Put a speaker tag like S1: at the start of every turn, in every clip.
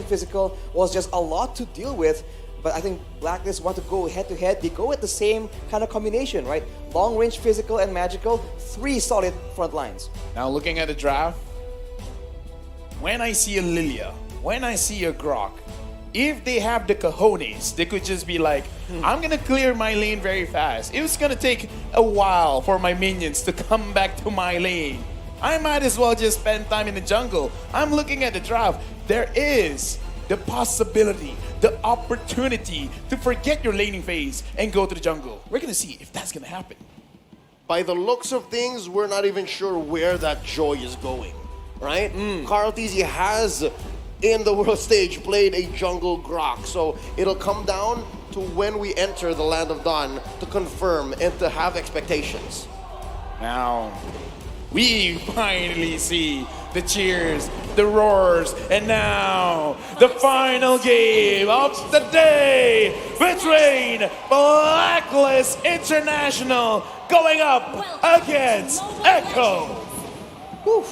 S1: physical was just a lot to deal with. But I think Blacklist want to go head-to-head. They go with the same kind of combination, right? Long-range physical and magical, 3 solid front lines.
S2: Now looking at the draft, when I see a Lilia, when I see a Grok, if they have the cojones, they could just be like, I'm gonna clear my lane very fast. It's gonna take a while for my minions to come back to my lane. I might as well just spend time in the jungle. I'm looking at the draft. There is the possibility, the opportunity to forget your laning phase and go to the jungle. We're gonna see if that's gonna happen.
S3: By the looks of things, we're not even sure where that joy is going, right? Carl Tizzy has, in the world stage, played a jungle Grok, so it'll come down to when we enter the Land of Dawn to confirm and to have expectations.
S2: Now, we finally see the cheers, the roars, and now the final game of the day between Blacklist International going up against Echo.
S1: Whew.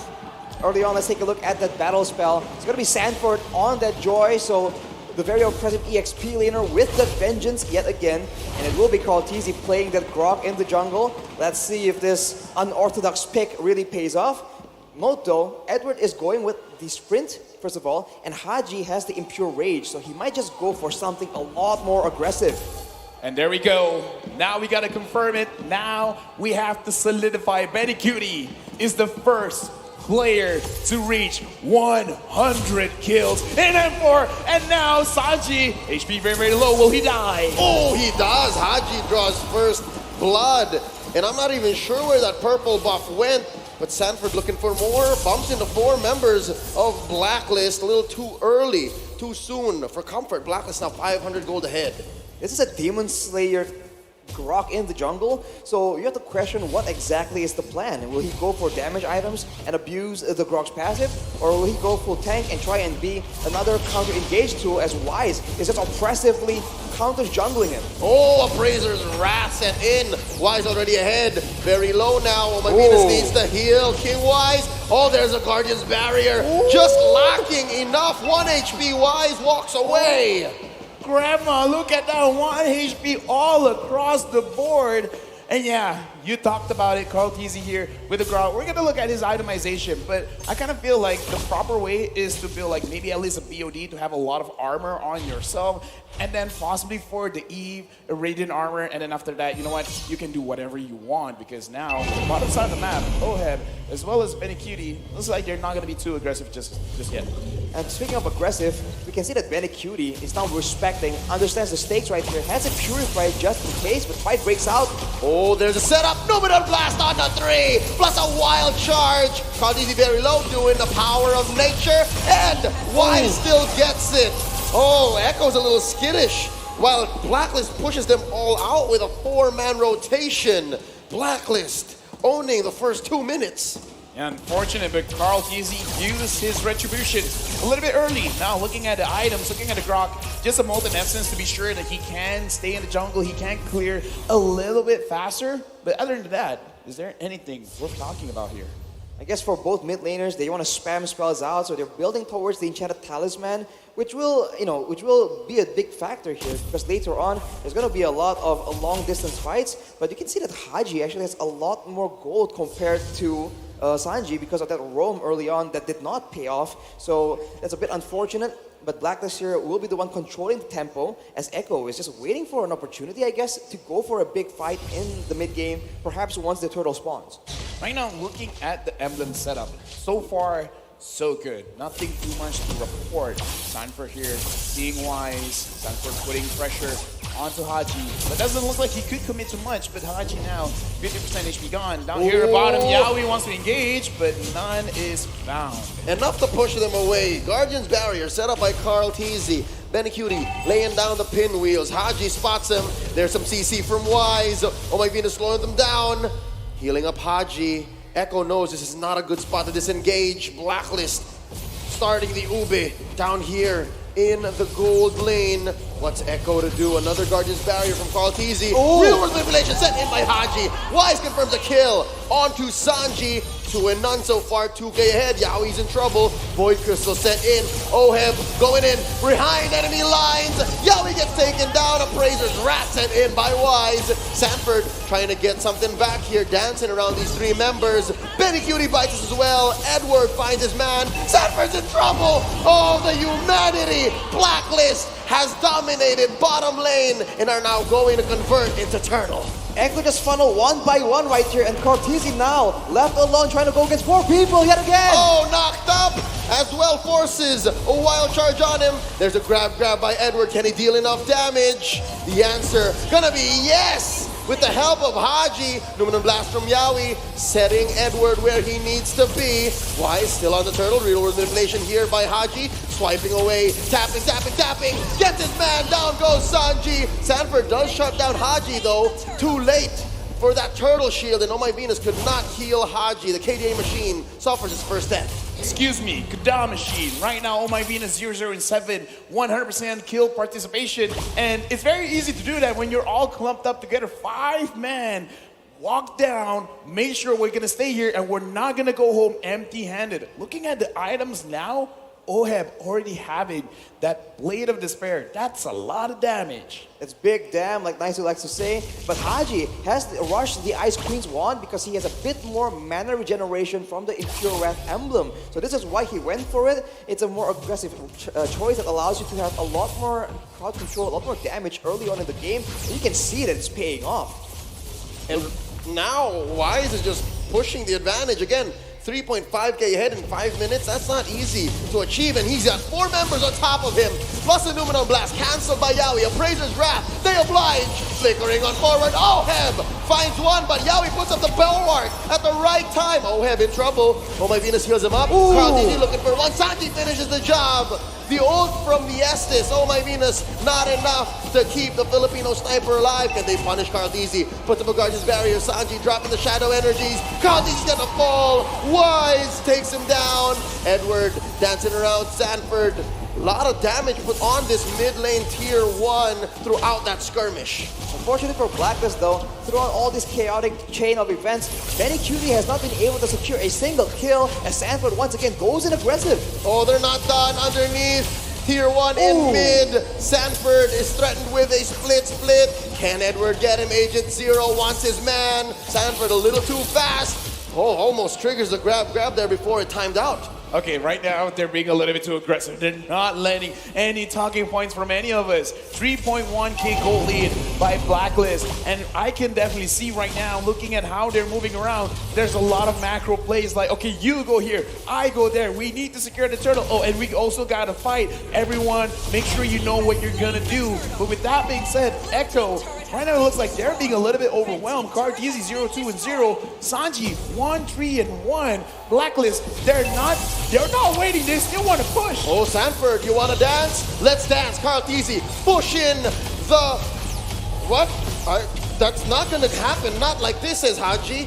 S1: Early on, let's take a look at that battle spell. It's going to be Sanford on that Joy, so the very oppressive EXP laner with the Vengeance yet again. And it will be Carl Tizzy playing that Grok in the jungle. Let's see if this unorthodox pick really pays off. Note though, Edward is going with the sprint, first of all, and Haji has the Impure Rage, so he might just go for something a lot more aggressive.
S2: And there we go. Now we gotta confirm it. Now we have to solidify Benny Cutie is the first player to reach 100 kills in M4. And now Sanji, HP very, very low. Will he die?
S3: Oh, he does. Haji draws first blood. And I'm not even sure where that purple buff went. But Sanford looking for more. Bumps into 4 members of Blacklist. A little too early, too soon for comfort. Blacklist now 500 gold ahead.
S1: This is a Demon Slayer Grok in the jungle, so you have to question what exactly is the plan. Will he go for damage items and abuse the Grok's passive, or will he go full tank and try and be another counter-engage tool as Wise is just oppressively counter-jungling him?
S3: Oh, Appraiser's wrath set in. Wise already ahead. Very low now. Oh, my Venus needs to heal. King Wise. Oh, there's a Guardian's Barrier. Just lacking enough. 1 HP. Wise walks away.
S2: Grandma, look at that 1 HP all across the board. And yeah, you talked about it, Carl Tizzy here with the Grok. We're gonna look at his itemization, but I kind of feel like the proper way is to build like maybe at least a BOD to have a lot of armor on yourself, and then possibly for the Eve, a Radiant armor, and then after that, you know what, you can do whatever you want, because now, bottom side of the map, Oheb, as well as Benny Cutie, looks like they're not gonna be too aggressive just yet.
S1: And speaking of aggressive, we can see that Benny Cutie is now respecting, understands the stakes right here, has it purified just in case, but fight breaks out.
S3: Oh, there's a setup. Numenor Blast on the 3, plus a wild charge. Carl Tizzy very low, doing the power of nature, and Wise still gets it. Oh, Echo's a little skittish, while Blacklist pushes them all out with a 4-man rotation. Blacklist owning the first 2 minutes.
S2: Unfortunate, but Carl Tizzy used his retribution a little bit early. Now looking at the items, looking at the Grok, just a Molten Essence to be sure that he can stay in the jungle, he can clear a little bit faster. But other than that, is there anything worth talking about here?
S1: I guess for both mid laners, they want to spam spells out, so they're building towards the Enchanted Talisman, which will be a big factor here, because later on, there's going to be a lot of long distance fights, but you can see that Haji actually has a lot more gold compared to Sanji because of that roam early on that did not pay off. So that's a bit unfortunate, but Blacklist here will be the one controlling the tempo, as Echo is just waiting for an opportunity, I guess, to go for a big fight in the mid game, perhaps once the turtle spawns.
S2: Right now, looking at the emblem setup, so far, so good. Nothing too much to report. Sanford here, seeing Wise, Sanford putting pressure onto Haji. But doesn't look like he could commit too much, but Haji now, 50% HP gone. Down here at bottom, Yaoi wants to engage, but none is found.
S3: Enough to push them away. Guardian's Barrier set up by Carl Tizzy. Benny Cutie laying down the pinwheels. Haji spots him. There's some CC from Wise. Oh my Venus slowing them down. Healing up Haji. Echo knows this is not a good spot to disengage. Blacklist starting the Ube down here in the gold lane. What's Echo to do? Another Guardian's Barrier from Carl Tizzy. Real world manipulation sent in by Haji. Wise confirms a kill onto Sanji. 2 and none so far, 2K ahead. Yowi's in trouble. Void Crystal set in. Oheb going in behind enemy lines. Yowi gets taken down. Appraiser's Wrath sent in by Wise. Sanford trying to get something back here, dancing around these 3 members. Benny Cutie bites us as well. Edward finds his man. Sanford's in trouble. Oh, the humanity. Blacklist has dominated bottom lane and are now going to convert into Turtle.
S1: Echo just funneled one by one right here, and Cortese now left alone trying to go against 4 people yet again.
S3: Oh, knocked up as well. Forces a wild charge on him. There's a grab by Edward. Can he deal enough damage? The answer gonna be yes. With the help of Haji, Numinum Blast from Yowi, setting Edward where he needs to be. Wise still on the turtle. Real world manipulation here by Haji. Swiping away, tapping. Gets his man, down goes Sanji. Sanford does shut down Haji though. Too late for that turtle shield, and Oh My Venus could not heal Haji. The KDA machine suffers its first death.
S2: Excuse me, Kada Machine. Right now, Oh My Venus 0, 7, 100% kill participation. And it's very easy to do that when you're all clumped up together. 5 man, walk down, make sure we're gonna stay here and we're not gonna go home empty-handed. Looking at the items now, Oheb already having that Blade of Despair. That's a lot of damage.
S1: It's big damn, like Nice likes to say. But Haji has rushed the Ice Queen's wand because he has a bit more mana regeneration from the Impure Wrath emblem. So this is why he went for it. It's a more aggressive choice that allows you to have a lot more crowd control, a lot more damage early on in the game. And you can see that it's paying off.
S3: And now Wise is just pushing the advantage again. 3.5k ahead in 5 minutes. That's not easy to achieve, and he's got 4 members on top of him. Plus a Numinum Blast cancelled by Yowi. Appraiser's Wrath. They oblige. Flickering on forward. Oheb finds one, but Yowi puts up the bulwark at the right time. Oheb in trouble. Oh My Venus heals him up. Carl Didi looking for one. Sanji finishes the job. The ult from the Estes, Oh My Venus, not enough to keep the Filipino sniper alive. Can they punish Carl Dizzy? Put the Guardian's barrier. Sanji dropping the shadow energies. Carl Dizzy's gonna fall. Wise takes him down. Edward dancing around Sanford. A lot of damage put on this mid lane tier 1 throughout that skirmish.
S1: Unfortunately for Blacklist though, throughout all this chaotic chain of events, Benny Cutie has not been able to secure a single kill as Sanford once again goes in aggressive.
S3: Oh, they're not done underneath. Tier 1 in mid. Sanford is threatened with a split. Can Edward get him? Agent Zero wants his man. Sanford a little too fast. Oh, almost triggers the grab there before it timed out.
S2: Okay, right now they're being a little bit too aggressive. They're not letting any talking points from any of us. 3.1k gold lead by Blacklist. And I can definitely see right now, looking at how they're moving around, there's a lot of macro plays like, okay, you go here, I go there. We need to secure the turtle. Oh, and we also got to fight. Everyone, make sure you know what you're going to do. But with that being said, Echo, right now it looks like they're being a little bit overwhelmed. Carteezy 0, 2, and 0. Sanji 1, 3, and 1. Blacklist, they're not waiting. They still want to push.
S3: Oh, Sanford, you want to dance? Let's dance. Carl Teasy pushing the... What? That's not going to happen. Not like this, says Haji.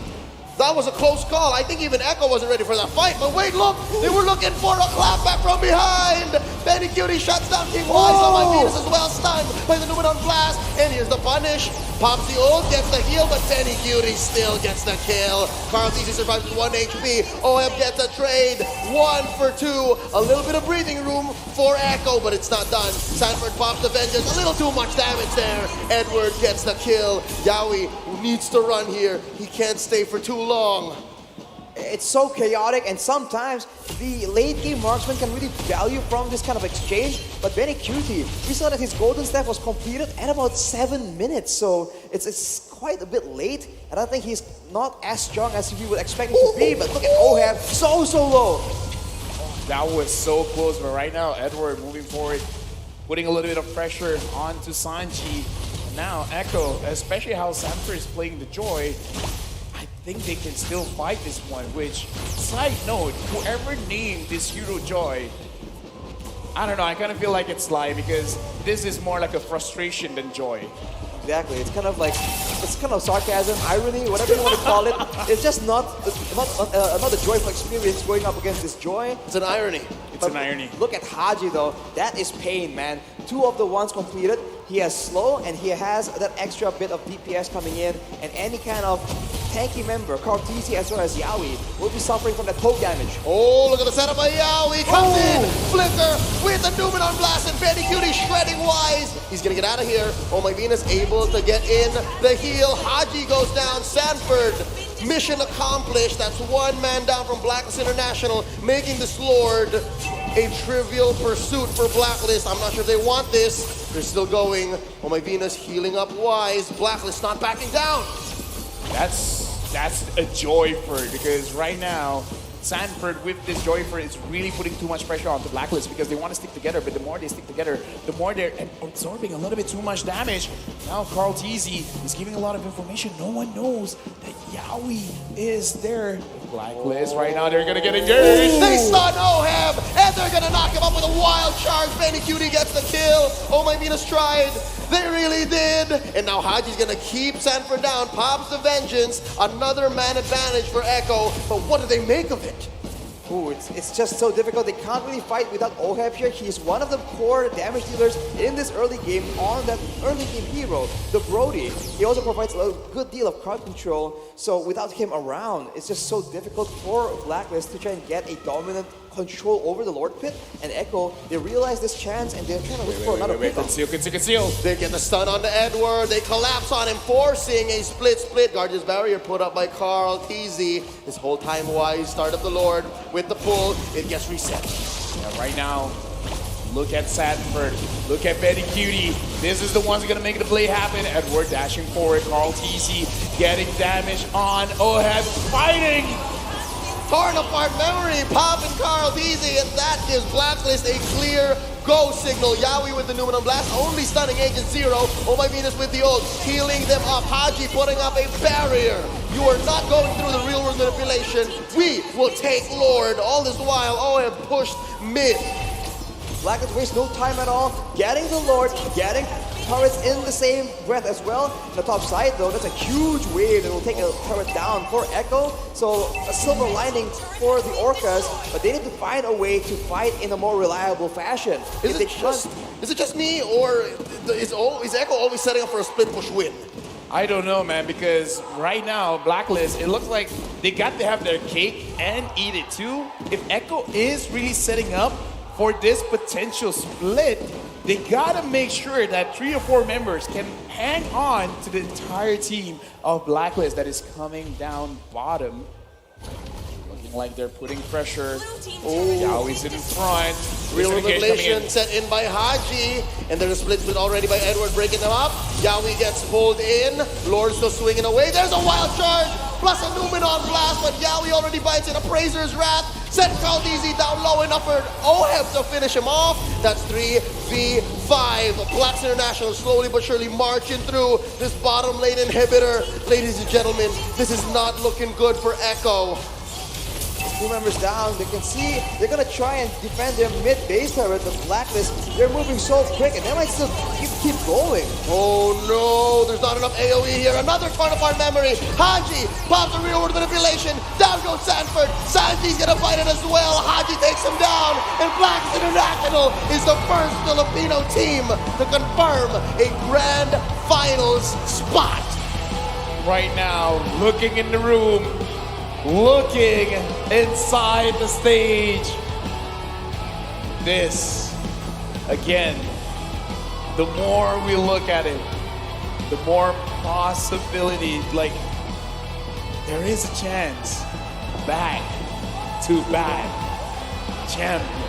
S3: That was a close call. I think even Echo wasn't ready for that fight. But wait, look. They were looking for a clapback from behind. Benny Cutie shuts down King Wise on My Venus as well. Stunned by the Numinum Blast. And here's the punish. Pops the ult, gets the heal, but Benny Cutie still gets the kill. Carl Teasy survives with 1 HP. OM gets a trade. 1 for 2. A little bit of breathing room for Echo, but it's not done. Sanford pops the Vengeance. A little too much damage there. Edward gets the kill. Yowi needs to run here. He can't stay for too long.
S1: It's so chaotic, and sometimes the late game marksman can really value from this kind of exchange. But Benny Cutie, we saw that his golden staff was completed at about 7 minutes, so it's quite a bit late. And I think he's not as strong as we would expect him to be. But look at Oheb, so low.
S2: That was so close, but right now Edward moving forward, putting a little bit of pressure onto Sanji. Now Echo, especially how Sanford is playing the Joy, I think they can still fight this one, which, side note, whoever named this hero Joy, I don't know, I kind of feel like it's Sly because this is more like a frustration than joy.
S1: Exactly, it's kind of like, it's kind of sarcasm, irony, whatever you want to call it. It's just not a joyful experience going up against this Joy.
S3: It's an irony.
S2: It's an irony.
S1: Look at Haji though, that is pain, man. 2 of the ones completed. He has slow and he has that extra bit of DPS coming in, and any kind of tanky member, Carl TC as well as Yawi, will be suffering from that poke damage.
S3: Oh, look at the setup by Yowie. Comes in. Flicker with the Numenon blast and Benny Cutie shredding Wise. He's gonna get out of here. Oh my Venus able to get in the heel. Haji goes down. Sanford. Mission accomplished. That's one man down from Blacklist International, making this Lord a trivial pursuit for Blacklist. I'm not sure if they want this. They're still going. Oh my Venus healing up Wise. Blacklist not backing down.
S2: That's a Joyford, because right now Sanford with this Joyford is really putting too much pressure onto Blacklist because they want to stick together, but the more they stick together, the more they're absorbing a little bit too much damage. Now Carl TZ is giving a lot of information. No one knows that Yawi is there. Blacklist right now, they're gonna get engaged.
S3: They stun Oheb, and they're gonna knock him up with a wild charge. Benny Cutie gets the kill. Oh my Venus tried. They really did. And now Haji's gonna keep Sanford down. Pops the vengeance. Another man advantage for Echo. But what do they make of it?
S1: Ooh, it's just so difficult. They can't really fight without Oheb here. He's one of the core damage dealers in this early game on that early game hero, the Brody. He also provides a good deal of crowd control. So without him around, it's just so difficult for Blacklist to try and get a dominant control over the Lord Pit. And Echo, they realize this chance and they're trying to look for another pick.
S2: Conceal.
S3: They get the stun on the Edward. They collapse on him, forcing a split. Guardian's barrier put up by Carl TZ. This whole time Wise, start of the Lord with the pull. It gets reset.
S2: Yeah, right now, look at Sanford. Look at Betty Cutie. This is the ones gonna make the play happen. Edward dashing forward. Carl TZ getting damage on Oheb, fighting.
S3: Torn apart memory, Pop and Carl TZ, and that gives Blacklist a clear go signal. Yawi with the Numenon blast, only stunning Agent Zero. Oh my Venus with the ult, healing them up. Haji putting up a barrier. You are not going through the real world manipulation. We will take Lord. All this while, Oheb pushed mid.
S1: Blacklist wastes no time at all, getting the Lord, getting turrets in the same breath as well. On the top side though, that's a huge wave that will take a turret down for Echo. So a silver lining for the Orcas, but they need to find a way to fight in a more reliable fashion.
S3: Is it just me, or is Echo always setting up for a split push win?
S2: I don't know, man, because right now, Blacklist, it looks like they got to have their cake and eat it too. If Echo is really setting up for this potential split, they gotta make sure that 3 or 4 members can hang on to the entire team of Blacklist that is coming down bottom. Looking like they're putting pressure. Oh, Yawi's in front.
S3: Real revelation set in by Haji, and there's a split already by Edward breaking them up. Yawi gets pulled in. Lord still swinging away. There's a wild charge, plus a Numenon blast, but Yawi already bites in. Appraiser's Wrath. Set Carl DZ down low enough for Oheb to finish him off. That's 3v5. Blacks International slowly but surely marching through this bottom lane inhibitor. Ladies and gentlemen, this is not looking good for Echo.
S1: 2 members down, they can see they're gonna try and defend their mid base turret, but Blacklist, they're moving so quick and they might still keep going.
S3: Oh no, there's not enough AoE here. Another torn apart memory. Haji pops a real world manipulation. Down goes Sanford. Sanji's gonna fight it as well. Haji takes him down, and Blacklist International is the first Filipino team to confirm a grand finals spot.
S2: Right now, looking in the room, looking inside the stage. This, again, the more we look at it, the more possibility, like, there is a chance back to back champion.